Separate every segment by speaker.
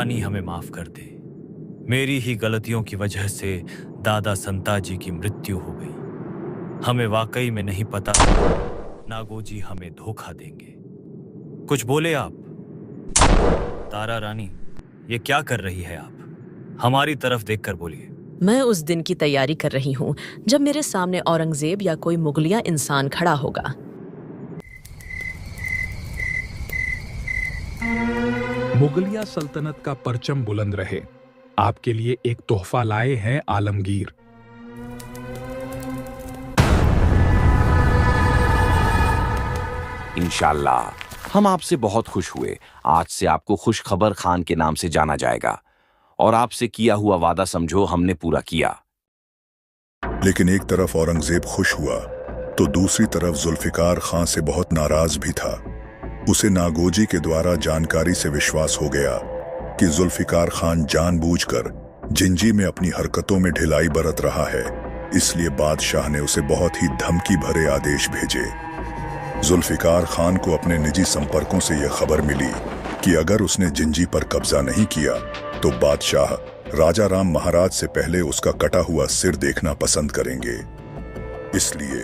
Speaker 1: रानी हमें माफ कर दे। मेरी ही गलतियों की वजह से दादा संताजी की मृत्यु हो गई। हमें वाकई में नहीं पता नागोजी हमें धोखा देंगे। कुछ बोले आप? तारा रानी, ये क्या कर रही है आप? हमारी तरफ देखकर बोलिए।
Speaker 2: मैं उस दिन की तैयारी कर रही हूँ जब मेरे सामने औरंगजेब या कोई मुगलिया इंसान खड़ा होगा।
Speaker 3: मुगलिया सल्तनत का परचम बुलंद रहे। आपके लिए एक तोहफा लाए हैं आलमगीर।
Speaker 4: इंशाल्लाह हम आपसे बहुत खुश हुए। आज से आपको खुश खबर खान के नाम से जाना जाएगा और आपसे किया हुआ वादा समझो हमने पूरा किया।
Speaker 5: लेकिन एक तरफ औरंगजेब खुश हुआ तो दूसरी तरफ जुल्फिकार खान से बहुत नाराज भी था। उसे नागोजी के द्वारा जानकारी से विश्वास हो गया कि जुल्फिकार खान जानबूझकर जिंजी में अपनी हरकतों में ढिलाई बरत रहा है, इसलिए बादशाह ने उसे बहुत ही धमकी भरे आदेश भेजे। जुल्फिकार खान को अपने निजी संपर्कों से यह खबर मिली कि अगर उसने जिंजी पर कब्जा नहीं किया तो बादशाह राजा राम महाराज से पहले उसका कटा हुआ सिर देखना पसंद करेंगे। इसलिए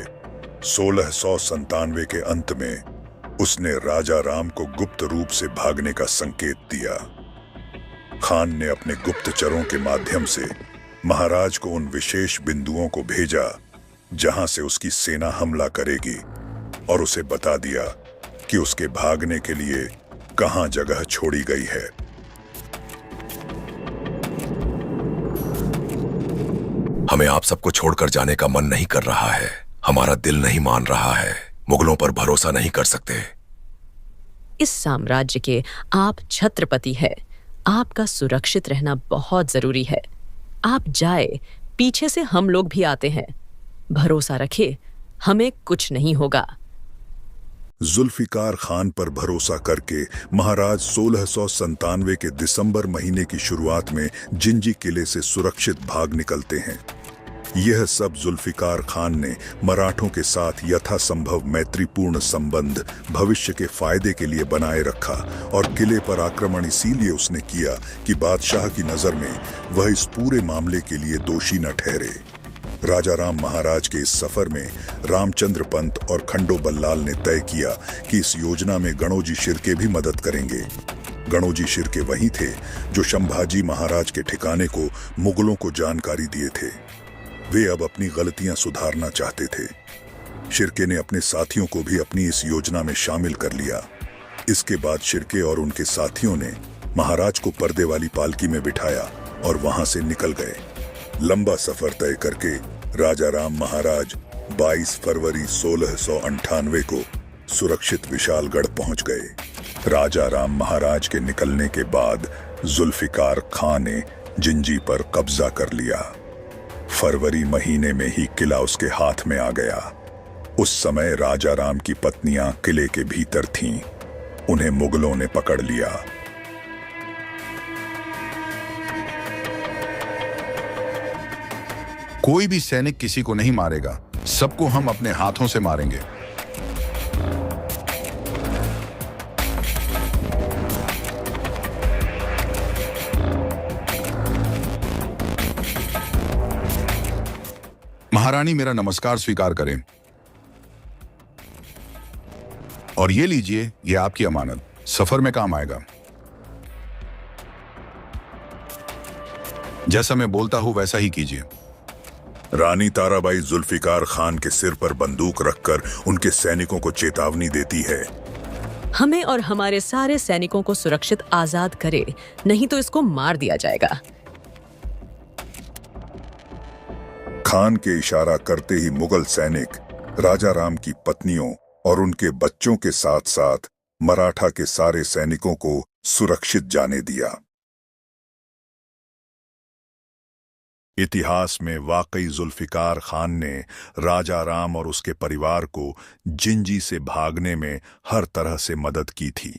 Speaker 5: 1697 के अंत में उसने राजा राम को गुप्त रूप से भागने का संकेत दिया। खान ने अपने गुप्तचरों के माध्यम से महाराज को उन विशेष बिंदुओं को भेजा जहां से उसकी सेना हमला करेगी और उसे बता दिया कि उसके भागने के लिए कहां जगह छोड़ी गई है।
Speaker 6: हमें आप सबको छोड़कर जाने का मन नहीं कर रहा है। हमारा दिल नहीं मान रहा है। मुगलों पर भरोसा नहीं कर सकते।
Speaker 2: इस साम्राज्य के आप छत्रपति है। आपका सुरक्षित रहना बहुत जरूरी है। आप जाए, पीछे से हम लोग भी आते हैं। भरोसा रखे, हमें कुछ नहीं होगा।
Speaker 5: जुल्फिकार खान पर भरोसा करके महाराज 1697 के दिसंबर महीने की शुरुआत में जिंजी किले से सुरक्षित भाग निकलते हैं। यह सब जुल्फिकार खान ने मराठों के साथ यथासंभव मैत्रीपूर्ण संबंध भविष्य के फायदे के लिए बनाए रखा और किले पर आक्रमण इसीलिए उसने किया कि बादशाह की नजर में वह इस पूरे मामले के लिए दोषी न ठहरे। राजा राम महाराज के इस सफर में रामचंद्र पंत और खंडो बल्लाल ने तय किया कि इस योजना में गणोजी शिर्के भी मदद करेंगे। गणोजी शिर्के वही थे जो संभाजी महाराज के ठिकाने को मुगलों को जानकारी दिए थे। वे अब अपनी गलतियां सुधारना चाहते थे। शिर्के ने अपने साथियों को भी अपनी इस योजना में शामिल कर लिया। इसके बाद शिर्के और उनके साथियों ने महाराज को पर्दे वाली पालकी में बिठाया और वहां से निकल गए। लंबा सफर तय करके राजा राम महाराज 22 फरवरी 1698 को सुरक्षित विशालगढ़ पहुंच गए। राजा राम महाराज के निकलने के बाद जुल्फिकार खान ने जिंजी पर कब्जा कर लिया। फरवरी महीने में ही किला उसके हाथ में आ गया। उस समय राजा राम की पत्नियां किले के भीतर थीं। उन्हें मुगलों ने पकड़ लिया।
Speaker 7: कोई भी सैनिक किसी को नहीं मारेगा। सबको हम अपने हाथों से मारेंगे। महारानी, मेरा नमस्कार स्वीकार करें। और ये लीजिए, ये आपकी अमानत, सफर में काम आएगा। जैसा मैं बोलता हूं वैसा ही कीजिए।
Speaker 5: रानी ताराबाई जुल्फिकार खान के सिर पर बंदूक रखकर उनके सैनिकों को चेतावनी देती है।
Speaker 2: हमें और हमारे सारे सैनिकों को सुरक्षित आजाद करे, नहीं तो इसको मार दिया जाएगा।
Speaker 5: खान के इशारा करते ही मुगल सैनिक राजा राम की पत्नियों और उनके बच्चों के साथ साथ मराठा के सारे सैनिकों को सुरक्षित जाने दिया। इतिहास में वाकई जुल्फिकार खान ने राजा राम और उसके परिवार को जिंजी से भागने में हर तरह से मदद की थी।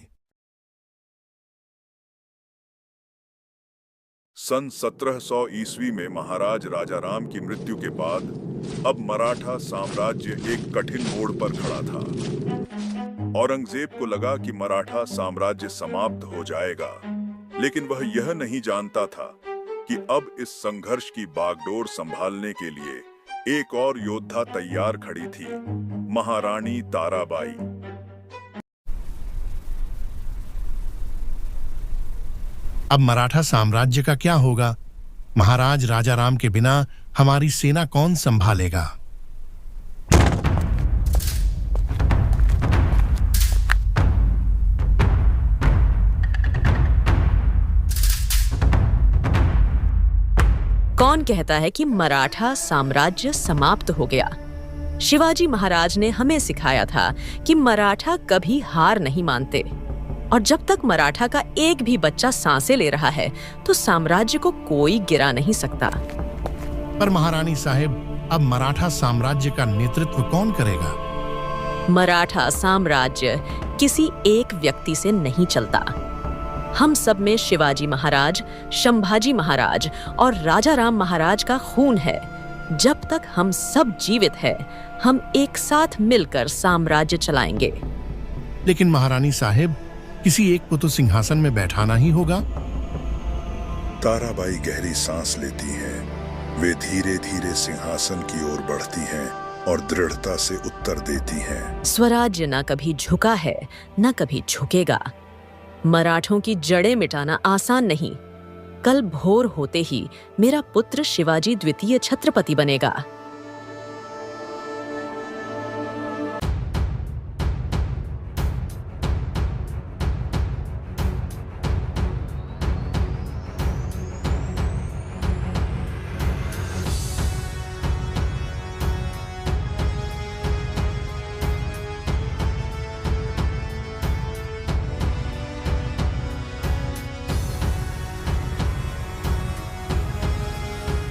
Speaker 5: सन 1700 ईस्वी में महाराज राजा राम की मृत्यु के बाद अब मराठा साम्राज्य एक कठिन मोड़ पर खड़ा था। औरंगजेब को लगा कि मराठा साम्राज्य समाप्त हो जाएगा, लेकिन वह यह नहीं जानता था कि अब इस संघर्ष की बागडोर संभालने के लिए एक और योद्धा तैयार खड़ी थी, महारानी ताराबाई।
Speaker 8: अब मराठा साम्राज्य का क्या होगा? महाराज राजाराम के बिना हमारी सेना कौन संभालेगा?
Speaker 2: कौन कहता है कि मराठा साम्राज्य समाप्त हो गया? शिवाजी महाराज ने हमें सिखाया था कि मराठा कभी हार नहीं मानते, और जब तक मराठा का एक भी बच्चा सांसें ले रहा है तो साम्राज्य को कोई गिरा नहीं सकता।
Speaker 8: पर महारानी साहिब, अब मराठा साम्राज्य का नेतृत्व कौन करेगा?
Speaker 2: मराठा साम्राज्य किसी एक व्यक्ति से नहीं चलता। हम सब में शिवाजी महाराज, संभाजी महाराज और राजाराम महाराज का खून है। जब तक हम सब जीवित हैं, हम एक साथ मिलकर साम्राज्य चलाएंगे।
Speaker 8: लेकिन महारानी साहिब, किसी एक को तो सिंहासन में बैठाना ही होगा।
Speaker 5: ताराबाई गहरी सांस लेती हैं। वे धीरे धीरे सिंहासन की ओर बढ़ती हैं और दृढ़ता से उत्तर देती हैं।
Speaker 2: स्वराज्य न कभी झुका है, न कभी झुकेगा। मराठों की जड़ें मिटाना आसान नहीं। कल भोर होते ही मेरा पुत्र शिवाजी द्वितीय छत्रपति बनेगा।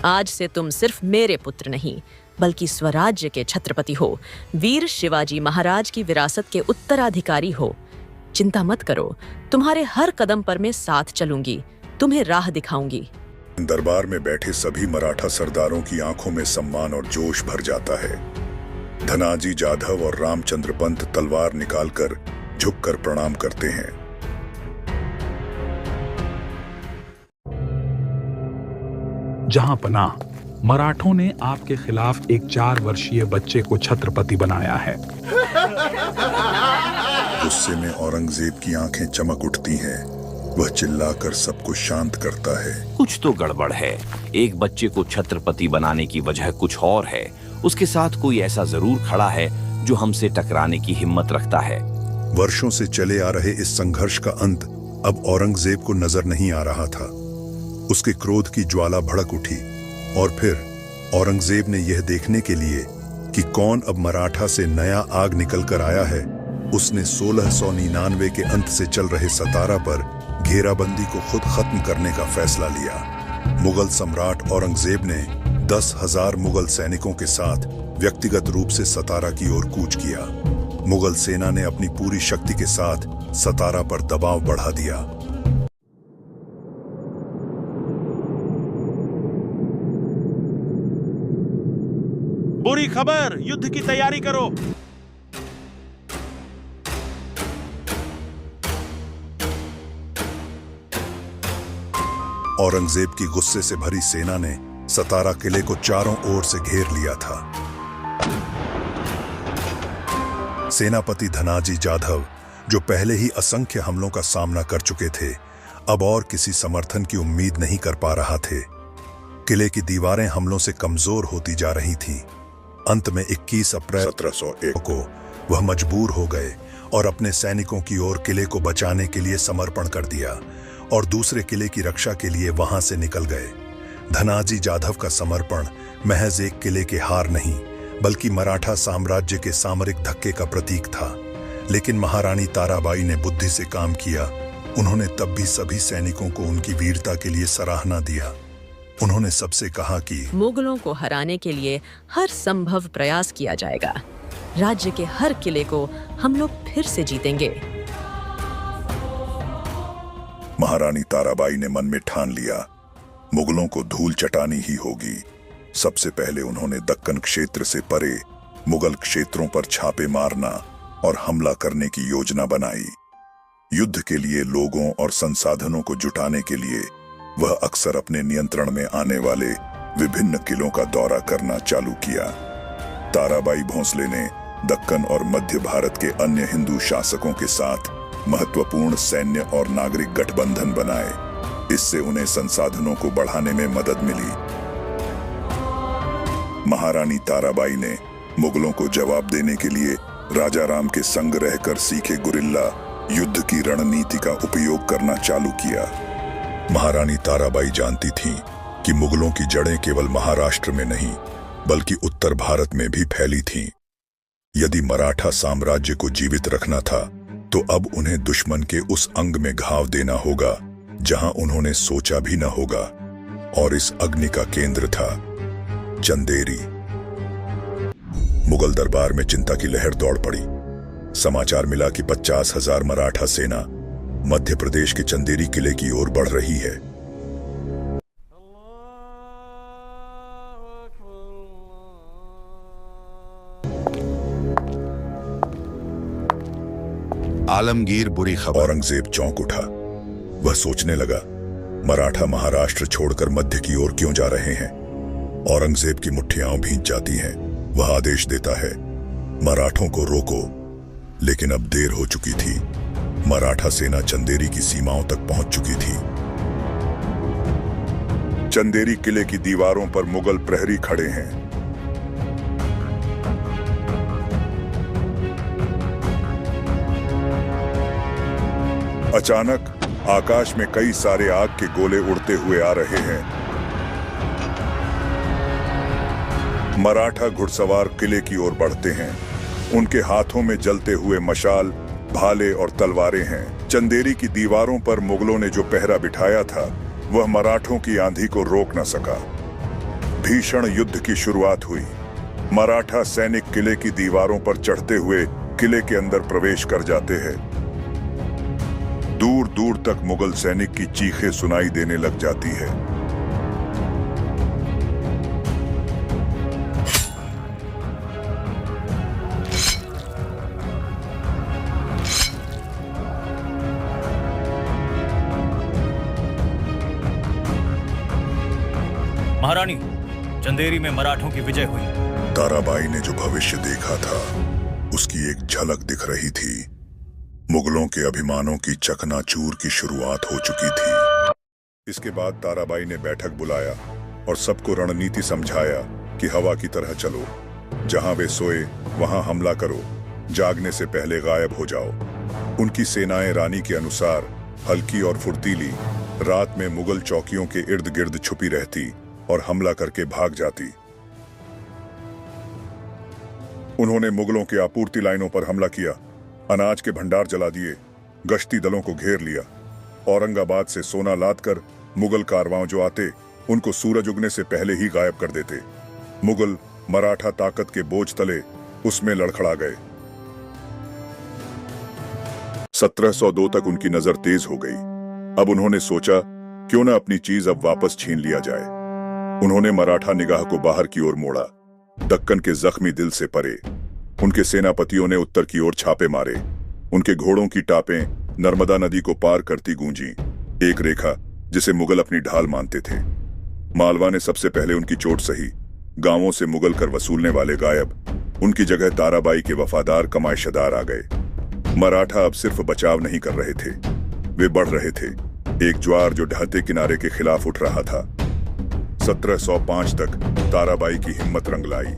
Speaker 2: आज से तुम सिर्फ मेरे पुत्र नहीं, बल्कि स्वराज्य के छत्रपति हो। वीर शिवाजी महाराज की विरासत के उत्तराधिकारी हो। चिंता मत करो, तुम्हारे हर कदम पर मैं साथ चलूंगी, तुम्हें राह दिखाऊंगी।
Speaker 5: दरबार में बैठे सभी मराठा सरदारों की आंखों में सम्मान और जोश भर जाता है। धनाजी जाधव और रामचंद्र पंत तलवार निकालकर झुककर प्रणाम करते हैं।
Speaker 3: जहां पना, मराठों ने आपके खिलाफ एक 4 वर्षीय बच्चे को छत्रपति बनाया है।
Speaker 5: गुस्से में औरंगजेब की आंखें चमक उठती हैं। वह चिल्लाकर सबको शांत करता है।
Speaker 4: कुछ तो गड़बड़ है। एक बच्चे को छत्रपति बनाने की वजह कुछ और है। उसके साथ कोई ऐसा जरूर खड़ा है जो हमसे टकराने की हिम्मत रखता है।
Speaker 5: वर्षों से चले आ रहे इस संघर्ष का अंत अब औरंगजेब को नजर नहीं आ रहा था। उसके क्रोध की ज्वाला भड़क उठी और फिर औरंगजेब ने यह देखने के लिए कि कौन अब मराठा से नया आग निकल कर आया है, उसने 1699 के अंत से चल रहे सतारा पर घेराबंदी को खुद खत्म करने का फैसला लिया। मुगल सम्राट औरंगजेब ने 10,000 मुगल सैनिकों के साथ व्यक्तिगत रूप से सतारा की ओर कूच किया। मुगल सेना ने अपनी पूरी शक्ति के साथ सतारा पर दबाव बढ़ा दिया।
Speaker 9: बुरी खबर, युद्ध की तैयारी करो।
Speaker 5: औरंगजेब की गुस्से से भरी सेना ने सतारा किले को चारों ओर से घेर लिया था। सेनापति धनाजी जाधव, जो पहले ही असंख्य हमलों का सामना कर चुके थे, अब और किसी समर्थन की उम्मीद नहीं कर पा रहा थे। किले की दीवारें हमलों से कमजोर होती जा रही थीं। अंत में 21 अप्रैल 1701 को वह मजबूर हो गए और अपने सैनिकों की ओर किले को बचाने के लिए समर्पण कर दिया और दूसरे किले की रक्षा के लिए वहां से निकल गए। धनाजी जाधव का समर्पण महज एक किले के हार नहीं, बल्कि मराठा साम्राज्य के सामरिक धक्के का प्रतीक था। लेकिन महारानी ताराबाई ने बुद्धि से काम किया। उन्होंने तब भी सभी सैनिकों को उनकी वीरता के लिए सराहना दिया। उन्होंने सबसे कहा कि
Speaker 2: मुगलों को हराने के लिए हर संभव प्रयास किया जाएगा। राज्य के हर किले को हम लोग फिर से जीतेंगे।
Speaker 5: महारानी ताराबाई ने मन में ठान लिया, मुगलों को धूल चटानी ही होगी। सबसे पहले उन्होंने दक्कन क्षेत्र से परे मुगल क्षेत्रों पर छापे मारना और हमला करने की योजना बनाई। युद्ध के लिए लोगों और संसाधनों को जुटाने के लिए वह अक्सर अपने नियंत्रण में आने वाले विभिन्न किलों का दौरा करना चालू किया। ताराबाई भोंसले ने दक्कन और मध्य भारत के अन्य हिंदू शासकों के साथ महत्वपूर्ण सैन्य और नागरिक गठबंधन बनाए। इससे उन्हें संसाधनों को बढ़ाने में मदद मिली। महारानी ताराबाई ने मुगलों को जवाब देने के लिए राजाराम के संग रहकर सीखे गुरिल्ला युद्ध की रणनीति का उपयोग करना चालू किया। महारानी ताराबाई जानती थीं कि मुगलों की जड़ें केवल महाराष्ट्र में नहीं बल्कि उत्तर भारत में भी फैली थीं। यदि मराठा साम्राज्य को जीवित रखना था तो अब उन्हें दुश्मन के उस अंग में घाव देना होगा जहां उन्होंने सोचा भी न होगा, और इस अग्नि का केंद्र था चंदेरी। मुगल दरबार में चिंता की लहर दौड़ पड़ी। समाचार मिला कि 50,000 मराठा सेना मध्य प्रदेश के चंदेरी किले की ओर बढ़ रही है।
Speaker 7: आलमगीर बुरी खबर।
Speaker 5: औरंगजेब चौंक उठा। वह सोचने लगा, मराठा महाराष्ट्र छोड़कर मध्य की ओर क्यों जा रहे हैं? औरंगजेब की मुट्ठियां भींच जाती हैं। वह आदेश देता है, मराठों को रोको। लेकिन अब देर हो चुकी थी। मराठा सेना चंदेरी की सीमाओं तक पहुंच चुकी थी। चंदेरी किले की दीवारों पर मुगल प्रहरी खड़े हैं। अचानक आकाश में कई सारे आग के गोले उड़ते हुए आ रहे हैं। मराठा घुड़सवार किले की ओर बढ़ते हैं। उनके हाथों में जलते हुए मशाल, भाले और तलवारें हैं। चंदेरी की दीवारों पर मुगलों ने जो पहरा बिठाया था वह मराठों की आंधी को रोक न सका। भीषण युद्ध की शुरुआत हुई। मराठा सैनिक किले की दीवारों पर चढ़ते हुए किले के अंदर प्रवेश कर जाते हैं। दूर दूर तक मुगल सैनिक की चीखें सुनाई देने लग जाती है।
Speaker 1: महारानी, चंदेरी में मराठों की विजय हुई।
Speaker 5: ताराबाई ने जो भविष्य देखा था उसकी एक झलक दिख रही थी। मुगलों के अभिमानों की चकनाचूर की शुरुआत हो चुकी थी। इसके बाद ताराबाई ने बैठक बुलाया और सबको रणनीति समझाया कि हवा की तरह चलो। जहां वे सोए वहां हमला करो, जागने से पहले गायब हो जाओ। उनकी सेनाएं रानी के अनुसार हल्की और फुर्तीली रात में मुगल चौकियों के इर्द गिर्द छुपी रहती और हमला करके भाग जाती। उन्होंने मुगलों के आपूर्ति लाइनों पर हमला किया, अनाज के भंडार जला दिए, गश्ती दलों को घेर लिया। औरंगाबाद से सोना लादकर मुगल कारवां जो आते उनको सूरज उगने से पहले ही गायब कर देते। मुगल मराठा ताकत के बोझ तले उसमें लड़खड़ा गए। 1702 तक उनकी नजर तेज हो गई। अब उन्होंने सोचा, क्यों ना अपनी चीज अब वापस छीन लिया जाए। उन्होंने मराठा निगाह को बाहर की ओर मोड़ा, दक्कन के जख्मी दिल से परे। उनके सेनापतियों ने उत्तर की ओर छापे मारे। उनके घोड़ों की टापें नर्मदा नदी को पार करती गूंजी, एक रेखा जिसे मुगल अपनी ढाल मानते थे। मालवा ने सबसे पहले उनकी चोट सही। गांवों से मुगल कर वसूलने वाले गायब। उनकी जगह ताराबाई के वफादार कमाईशदार आ गए। मराठा अब सिर्फ बचाव नहीं कर रहे थे, वे बढ़ रहे थे। एक ज्वार जो ढहते किनारे के खिलाफ उठ रहा था। 1705 तक ताराबाई की हिम्मत रंग लाई।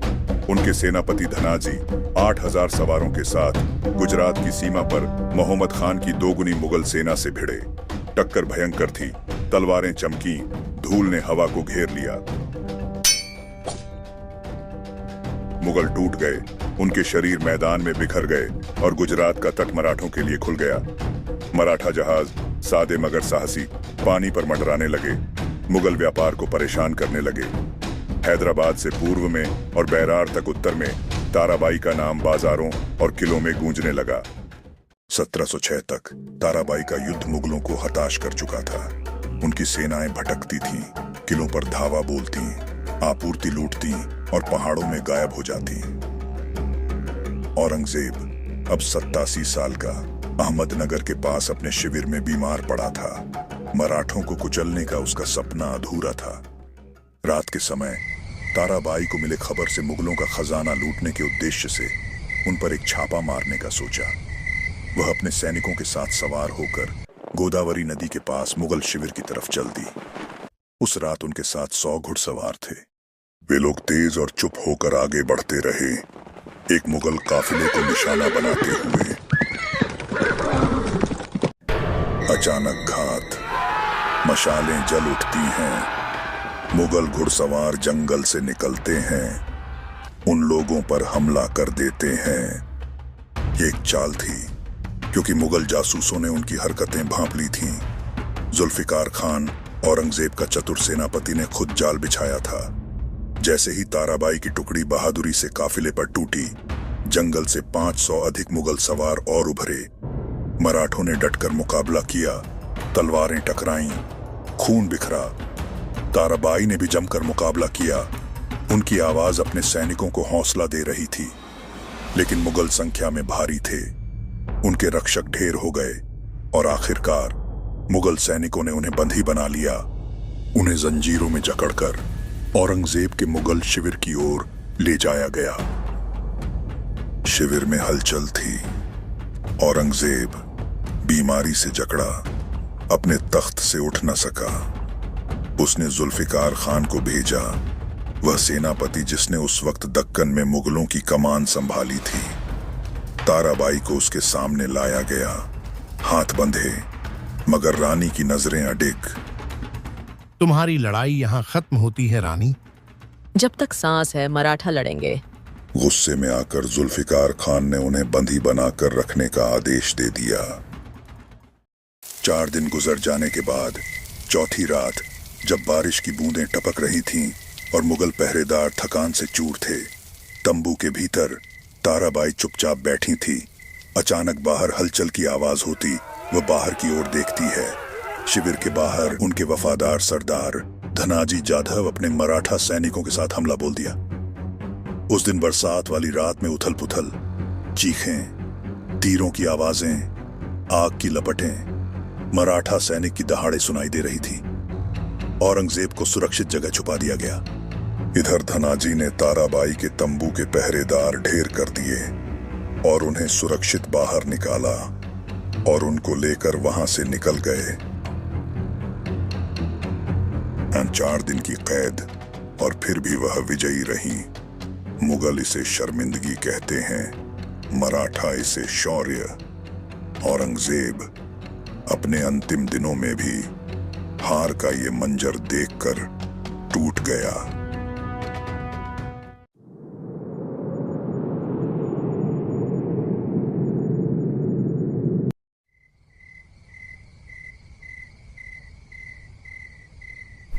Speaker 5: उनके सेनापति धनाजी 8,000 सवारों के साथ गुजरात की सीमा पर मोहम्मद खान की दोगुनी मुगल सेना से भिड़े। टक्कर भयंकर थी, तलवारें चमकी, धूल ने हवा को घेर लिया। मुगल टूट गए, उनके शरीर मैदान में बिखर गए और गुजरात का तट मराठों के लिए खुल गया। मराठा जहाज सादे मगर साहसी पानी पर मंडराने लगे, मुगल व्यापार को परेशान करने लगे। हैदराबाद से पूर्व में और बैरार तक उत्तर में ताराबाई का नाम बाजारों और किलों में गूंजने लगा। 1706 तक ताराबाई का युद्ध मुगलों को हताश कर चुका था। उनकी सेनाएं भटकती थीं, किलों पर धावा बोलती, आपूर्ति लूटती और पहाड़ों में गायब हो जाती। औरंगजेब अब 87 साल का अहमदनगर के पास अपने शिविर में बीमार पड़ा था। मराठों को कुचलने का उसका सपना अधूरा था। रात के समय ताराबाई को मिले खबर से मुगलों का खजाना लूटने के उद्देश्य से उन पर एक छापा मारने का सोचा। वह अपने सैनिकों के साथ सवार होकर गोदावरी नदी के पास मुगल शिविर की तरफ चल दी। उस रात उनके साथ 100 घुड़सवार थे। वे लोग तेज और चुप होकर आगे बढ़ते रहे, एक मुगल काफिले को निशाना बनाते हुए। अचानक घात, मशालें जल उठती हैं। मुगल घुड़सवार जंगल से निकलते हैं, उन लोगों पर हमला कर देते हैं। ये एक चाल थी, क्योंकि मुगल जासूसों ने उनकी हरकतें भांप ली थीं। जुल्फिकार खान औरंगजेब का चतुर सेनापति ने खुद जाल बिछाया था। जैसे ही ताराबाई की टुकड़ी बहादुरी से काफिले पर टूटी, जंगल से 500 अधिक मुगल सवार और उभरे। मराठों ने डटकर मुकाबला किया, तलवारें टकराईं, खून बिखरा। ताराबाई ने भी जमकर मुकाबला किया। उनकी आवाज अपने सैनिकों को हौसला दे रही थी, लेकिन मुगल संख्या में भारी थे। उनके रक्षक ढेर हो गए और आखिरकार मुगल सैनिकों ने उन्हें बंदी बना लिया। उन्हें जंजीरों में जकड़कर औरंगजेब के मुगल शिविर की ओर ले जाया गया। शिविर में हलचल थी। औरंगजेब बीमारी से जकड़ा, अपने तख्त से उठ न सका। उसने जुल्फिकार खान को भेजा, वह सेनापति जिसने उस वक्त दक्कन में मुगलों की कमान संभाली थी। ताराबाई को उसके सामने लाया गया, हाथ बंधे, मगर रानी की नजरें अडिग।
Speaker 8: तुम्हारी लड़ाई यहाँ खत्म होती है रानी?
Speaker 2: जब तक सांस है मराठा लड़ेंगे।
Speaker 5: गुस्से में आकर जुल्फिकार खान ने उन्हें बंदी बनाकर रखने का आदेश दे दिया। 4 दिन गुजर जाने के बाद चौथी रात, जब बारिश की बूंदें टपक रही थीं और मुगल पहरेदार थकान से चूर थे, तंबू के भीतर ताराबाई चुपचाप बैठी थी। अचानक बाहर हलचल की आवाज होती। वह बाहर की ओर देखती है। शिविर के बाहर उनके वफादार सरदार धनाजी जाधव अपने मराठा सैनिकों के साथ हमला बोल दिया। उस दिन बरसात वाली रात में उथल पुथल, चीखें, तीरों की आवाजें, आग की लपटें, मराठा सैनिक की दहाड़े सुनाई दे रही थी। औरंगजेब को सुरक्षित जगह छुपा दिया गया। इधर धनाजी ने ताराबाई के तंबू के पहरेदार ढेर कर दिए और उन्हें सुरक्षित बाहर निकाला और उनको लेकर वहां से निकल गए। 4 दिन की कैद और फिर भी वह विजयी रही। मुगल इसे शर्मिंदगी कहते हैं, मराठा इसे शौर्य। औरंगजेब अपने अंतिम दिनों में भी हार का ये मंजर देखकर टूट गया।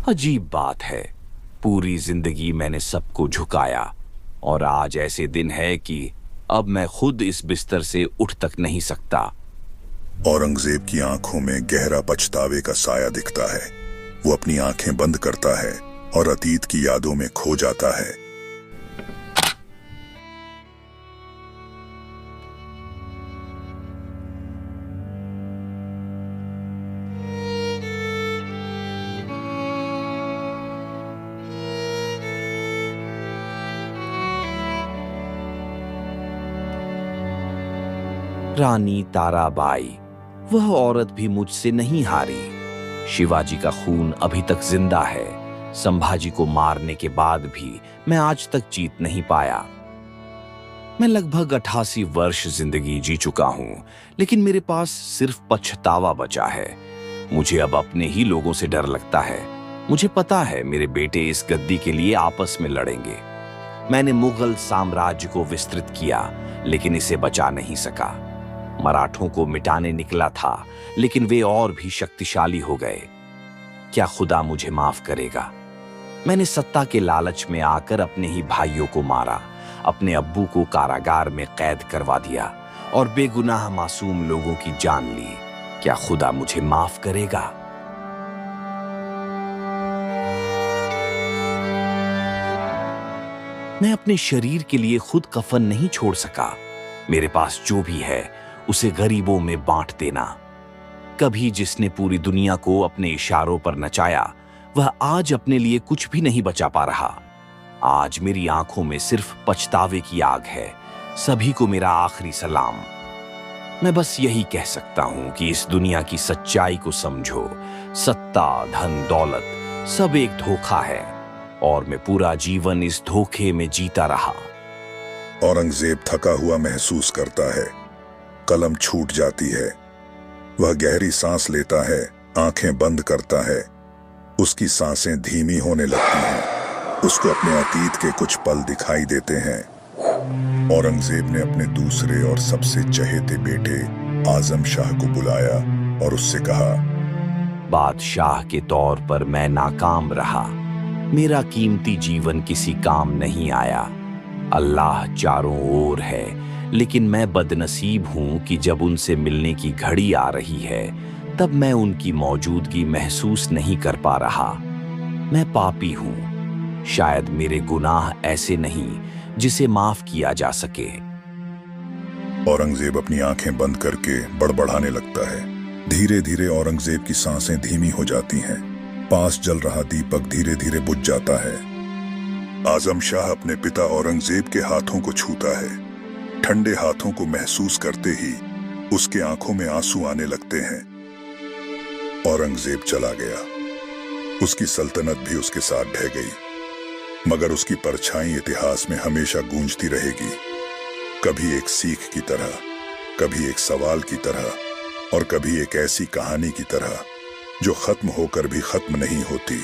Speaker 4: अजीब बात है, पूरी जिंदगी मैंने सबको झुकाया और आज ऐसे दिन है कि अब मैं खुद इस बिस्तर से उठ तक नहीं सकता।
Speaker 5: औरंगजेब की आंखों में गहरा पछतावे का साया दिखता है। वो अपनी आंखें बंद करता है और अतीत की यादों में खो जाता है।
Speaker 4: रानी ताराबाई, वह औरत भी मुझसे नहीं हारी। शिवाजी का खून अभी तक जिंदा है। संभाजी को मारने के बाद भी मैं आज तक जीत नहीं पाया। मैं लगभग 88 वर्ष जिंदगी जी चुका हूं, लेकिन मेरे पास सिर्फ पछतावा बचा है। मुझे अब अपने ही लोगों से डर लगता है। मुझे पता है मेरे बेटे इस गद्दी के लिए आपस में लड़ेंगे। मैंने मुगल साम्राज्य को विस्तृत किया, लेकिन इसे बचा नहीं सका। मराठों को मिटाने निकला था, लेकिन वे और भी शक्तिशाली हो गए। क्या खुदा मुझे माफ करेगा? मैंने सत्ता के लालच में आकर अपने ही भाइयों को मारा, अपने अब्बू को कारागार में कैद करवा दिया और बेगुनाह मासूम लोगों की जान ली। क्या खुदा मुझे माफ करेगा? मैं अपने शरीर के लिए खुद कफन नहीं छोड़ सका। मेरे पास जो भी है उसे गरीबों में बांट देना। कभी जिसने पूरी दुनिया को अपने इशारों पर नचाया, वह आज अपने लिए कुछ भी नहीं बचा पा रहा। आज मेरी आंखों में सिर्फ पछतावे की आग है। सभी को मेरा आखिरी सलाम। मैं बस यही कह सकता हूं कि इस दुनिया की सच्चाई को समझो। सत्ता, धन, दौलत सब एक धोखा है और मैं पूरा जीवन इस धोखे में जीता रहा।
Speaker 5: औरंगजेब थका हुआ महसूस करता है। कलम छूट जाती है। वह गहरी सांस लेता है, आंखें बंद करता है। उसकी सांसें धीमी होने लगती हैं। उसको अपने अतीत के कुछ पल दिखाई देते हैं। औरंगजेब ने अपने दूसरे और सबसे चहेते बेटे आजम शाह को बुलाया और उससे कहा,
Speaker 4: बादशाह के तौर पर मैं नाकाम रहा। मेरा कीमती जीवन किसी काम नहीं आया। अल्लाह चारों ओर है, लेकिन मैं बदनसीब हूं कि जब उनसे मिलने की घड़ी आ रही है, तब मैं उनकी मौजूदगी महसूस नहीं कर पा रहा। मैं पापी हूं। शायद मेरे गुनाह ऐसे नहीं जिसे माफ किया जा सके।
Speaker 5: औरंगजेब अपनी आंखें बंद करके बड़बड़ाने लगता है। धीरे धीरे औरंगजेब की सांसें धीमी हो जाती हैं। पास जल रहा दीपक धीरे धीरे बुझ जाता है। आजम शाह अपने पिता औरंगजेब के हाथों को छूता है। ठंडे हाथों को महसूस करते ही उसके आंखों में आंसू आने लगते हैं। औरंगजेब चला गया। उसकी सल्तनत भी उसके साथ ढह गई, मगर उसकी परछाई इतिहास में हमेशा गूंजती रहेगी। कभी एक सीख की तरह, कभी एक सवाल की तरह और कभी एक ऐसी कहानी की तरह जो खत्म होकर भी खत्म नहीं होती।